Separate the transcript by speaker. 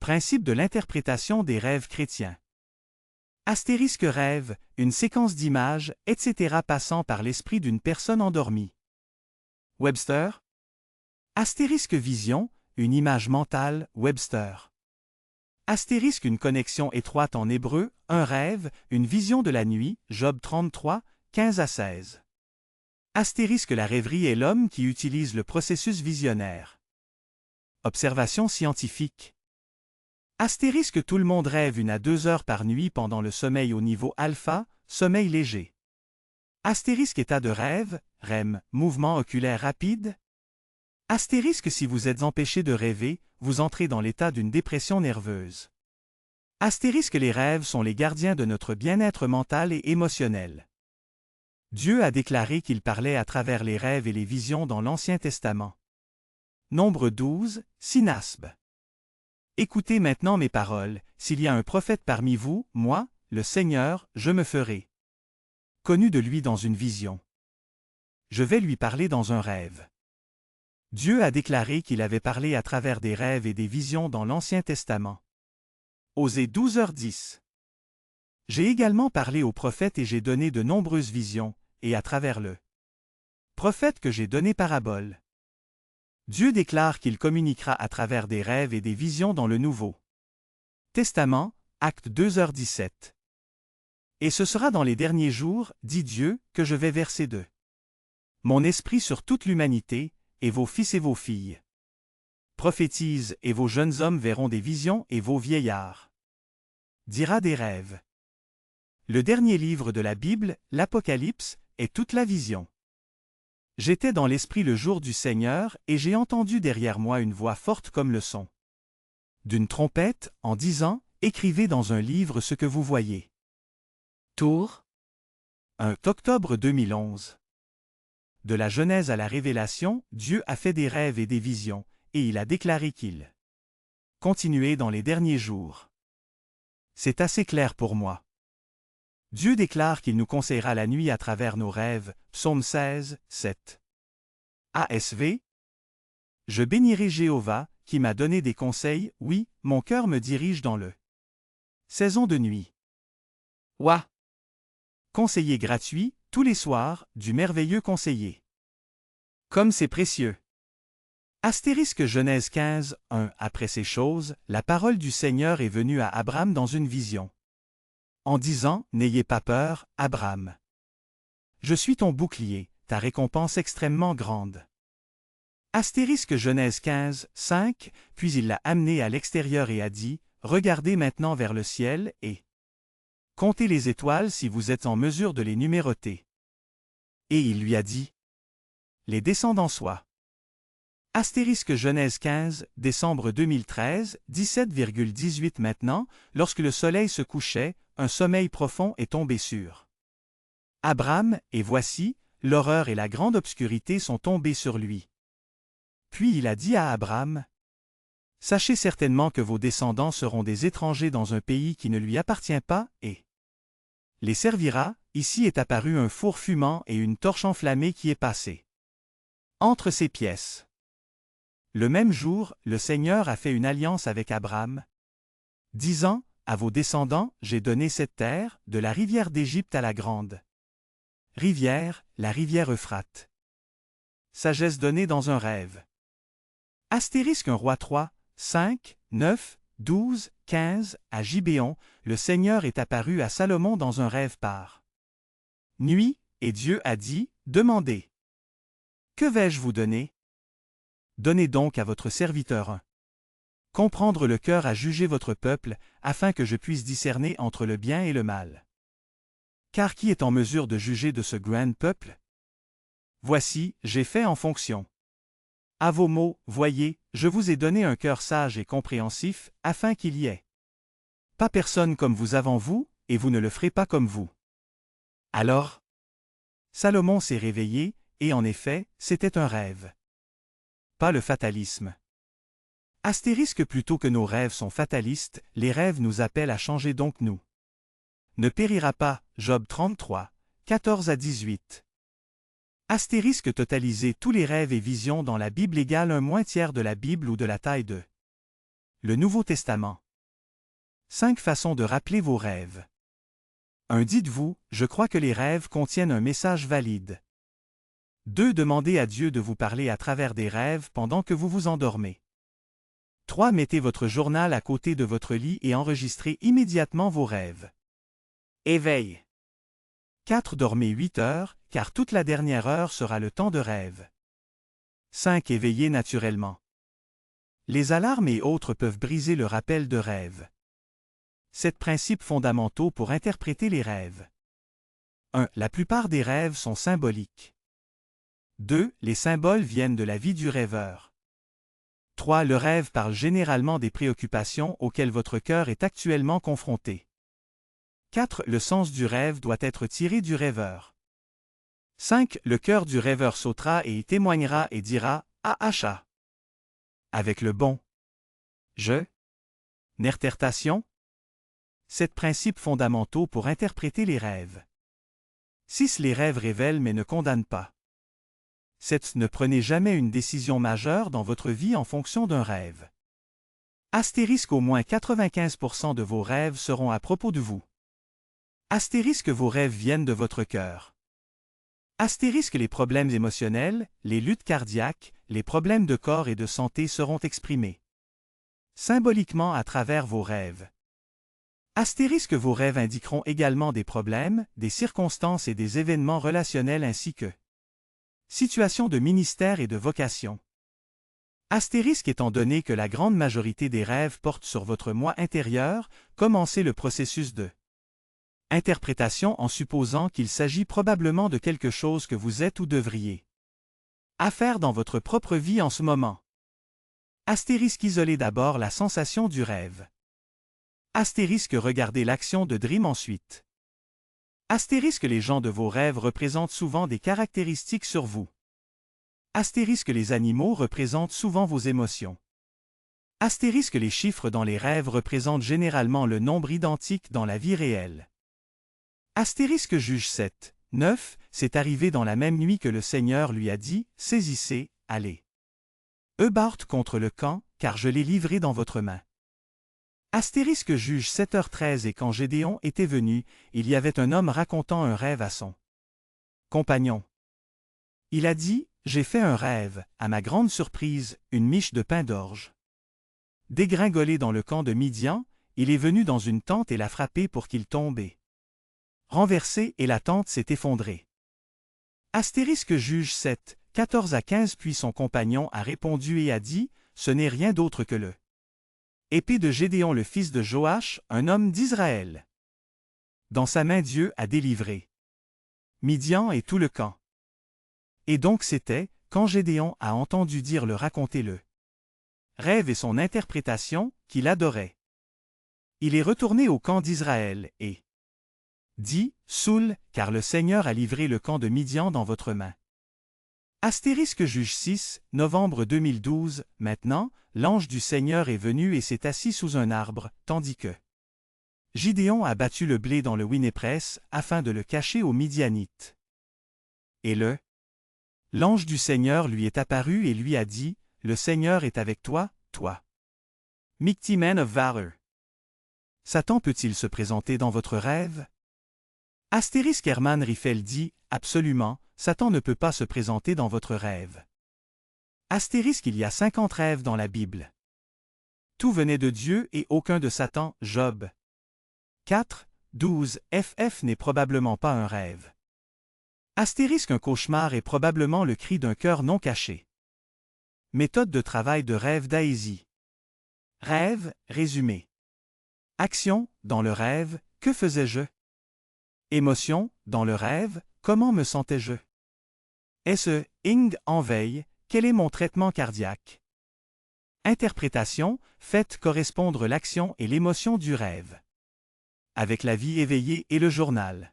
Speaker 1: Principe de l'interprétation des rêves chrétiens. Astérisque rêve, une séquence d'images, etc. passant par l'esprit d'une personne endormie. Webster. Astérisque vision, une image mentale, Webster. Astérisque une connexion étroite en hébreu, un rêve, une vision de la nuit, Job 33, 15 à 16. Astérisque la rêverie est l'homme qui utilise le processus visionnaire. Observation scientifique. Astérisque tout le monde rêve 1 à 2 heures par nuit pendant le sommeil au niveau alpha, sommeil léger. Astérisque état de rêve, REM, mouvement oculaire rapide. Astérisque si vous êtes empêché de rêver, vous entrez dans l'état d'une dépression nerveuse. Astérisque les rêves sont les gardiens de notre bien-être mental et émotionnel. Dieu a déclaré qu'il parlait à travers les rêves et les visions dans l'Ancien Testament. Nombre 12, Synasbe. Écoutez maintenant mes paroles, s'il y a un prophète parmi vous, moi, le Seigneur, je me ferai connu de lui dans une vision. Je vais lui parler dans un rêve. Dieu a déclaré qu'il avait parlé à travers des rêves et des visions dans l'Ancien Testament. Osée 12h10. J'ai également parlé aux prophètes et j'ai donné de nombreuses visions, et à travers le prophète que j'ai donné parabole. Dieu déclare qu'il communiquera à travers des rêves et des visions dans le Nouveau Testament, Acte 2h17. Et ce sera dans les derniers jours, dit Dieu, que je vais verser de mon esprit sur toute l'humanité, et vos fils et vos filles prophétisent, et vos jeunes hommes verront des visions, et vos vieillards dira des rêves. Le dernier livre de la Bible, l'Apocalypse, est toute la vision. J'étais dans l'esprit le jour du Seigneur, et j'ai entendu derrière moi une voix forte comme le son d'une trompette, en disant, écrivez dans un livre ce que vous voyez. Tours. 1 octobre 2011. De la Genèse à la Révélation, Dieu a fait des rêves et des visions, et il a déclaré qu'il continuait dans les derniers jours. C'est assez clair pour moi. Dieu déclare qu'il nous conseillera la nuit à travers nos rêves, Psaume 16, 7. ASV. Je bénirai Jéhovah, qui m'a donné des conseils, oui, mon cœur me dirige dans le saison de nuit. Ouah! Conseiller gratuit, tous les soirs, du merveilleux conseiller. Comme c'est précieux. Astérisque Genèse 15, 1. Après ces choses, la parole du Seigneur est venue à Abraham dans une vision. En disant, n'ayez pas peur, Abraham. Je suis ton bouclier, ta récompense extrêmement grande. Astérisque Genèse 15, 5, puis il l'a amené à l'extérieur et a dit, regardez maintenant vers le ciel et comptez les étoiles si vous êtes en mesure de les numéroter. Et il lui a dit, les descendants soient. Astérisque Genèse 15, décembre 2013, 17,18 maintenant, lorsque le soleil se couchait, un sommeil profond est tombé sur Abraham, et voici, l'horreur et la grande obscurité sont tombées sur lui. Puis il a dit à Abraham, sachez certainement que vos descendants seront des étrangers dans un pays qui ne lui appartient pas, et les servira, ici est apparu un four fumant et une torche enflammée qui est passée entre ces pièces. Le même jour, le Seigneur a fait une alliance avec Abraham, disant, à vos descendants, j'ai donné cette terre, de la rivière d'Égypte à la grande rivière, la rivière Euphrate. Sagesse donnée dans un rêve. Astérisque un roi 3, 5, 9, 12, 15, à Gibéon, le Seigneur est apparu à Salomon dans un rêve par nuit, et Dieu a dit, demandez. Que vais-je vous donner? Donnez donc à votre serviteur un. Comprendre le cœur à juger votre peuple, afin que je puisse discerner entre le bien et le mal. Car qui est en mesure de juger de ce grand peuple? Voici, j'ai fait en fonction. À vos mots, voyez, je vous ai donné un cœur sage et compréhensif, afin qu'il y ait pas personne comme vous avant vous, et vous ne le ferez pas comme vous. Alors, Salomon s'est réveillé, et en effet, c'était un rêve. Pas le fatalisme. Astérisque plutôt que nos rêves sont fatalistes, les rêves nous appellent à changer donc nous. Ne périra pas, Job 33, 14 à 18. Astérisque totaliser tous les rêves et visions dans la Bible égale un moins tiers de la Bible ou de la taille de Le Nouveau Testament. 5 façons de rappeler vos rêves. 1. Dites-vous, je crois que les rêves contiennent un message valide. 2. Demandez à Dieu de vous parler à travers des rêves pendant que vous vous endormez. 3. Mettez votre journal à côté de votre lit et enregistrez immédiatement vos rêves. Éveil. 4. Dormez 8 heures, car toute la dernière heure sera le temps de rêve. 5. Éveillez naturellement. Les alarmes et autres peuvent briser le rappel de rêve. 7 principes fondamentaux pour interpréter les rêves. 1. La plupart des rêves sont symboliques. 2. Les symboles viennent de la vie du rêveur. 3. Le rêve parle généralement des préoccupations auxquelles votre cœur est actuellement confronté. 4. Le sens du rêve doit être tiré du rêveur. 5. Le cœur du rêveur sautera et y témoignera et dira « Ah Acha » avec le bon je. Interprétation. 7 principes fondamentaux pour interpréter les rêves. 6. Les rêves révèlent mais ne condamnent pas. 7. Ne prenez jamais une décision majeure dans votre vie en fonction d'un rêve. Astérisque au moins 95% de vos rêves seront à propos de vous. Astérisque vos rêves viennent de votre cœur. Astérisque les problèmes émotionnels, les luttes cardiaques, les problèmes de corps et de santé seront exprimés symboliquement à travers vos rêves. Astérisque vos rêves indiqueront également des problèmes, des circonstances et des événements relationnels ainsi que situations de ministère et de vocation. Astérisque étant donné que la grande majorité des rêves portent sur votre moi intérieur, commencez le processus de interprétation en supposant qu'il s'agit probablement de quelque chose que vous êtes ou devriez faire dans votre propre vie en ce moment. Astérisque isolez d'abord la sensation du rêve. Astérisque regardez l'action de Dream ensuite. Astérisque les gens de vos rêves représentent souvent des caractéristiques sur vous. Astérisque les animaux représentent souvent vos émotions. Astérisque les chiffres dans les rêves représentent généralement le nombre identique dans la vie réelle. Astérisque juge 7, 9, c'est arrivé dans la même nuit que le Seigneur lui a dit, saisissez, allez. Eubart contre le camp, car je l'ai livré dans votre main. Astérisque juge 7h13 et quand Gédéon était venu, il y avait un homme racontant un rêve à son compagnon. Il a dit, j'ai fait un rêve, à ma grande surprise, une miche de pain d'orge. Dégringolé dans le camp de Midian, il est venu dans une tente et l'a frappé pour qu'il tombe et renversé et la tente s'est effondrée. Astérisque juge 7, 14 à 15 puis son compagnon a répondu et a dit, ce n'est rien d'autre que le épée de Gédéon le fils de Joach, un homme d'Israël. Dans sa main Dieu a délivré Midian et tout le camp. Et donc c'était, quand Gédéon a entendu dire le raconter le rêve et son interprétation, qu'il adorait. Il est retourné au camp d'Israël et dit, Soul, car le Seigneur a livré le camp de Midian dans votre main. Astérisque juge 6, novembre 2012, maintenant, l'ange du Seigneur est venu et s'est assis sous un arbre, tandis que Gideon a battu le blé dans le winepress afin de le cacher aux Midianites. Et l'ange du Seigneur lui est apparu et lui a dit, le Seigneur est avec toi, toi. Mighty man of valor. Satan peut-il se présenter dans votre rêve? Astérisque Hermann Riffel dit, absolument, Satan ne peut pas se présenter dans votre rêve. Astérisque il y a 50 rêves dans la Bible. Tout venait de Dieu et aucun de Satan, Job. 4, 12, FF n'est probablement pas un rêve. Astérisque un cauchemar est probablement le cri d'un cœur non caché. Méthode de travail de rêve d'Aésie. Rêve, résumé. Action, dans le rêve, que faisais-je? Émotion, dans le rêve, comment me sentais-je? Est-ce, ing, en veille, quel est mon traitement cardiaque? Interprétation, faites correspondre l'action et l'émotion du rêve. Avec la vie éveillée et le journal.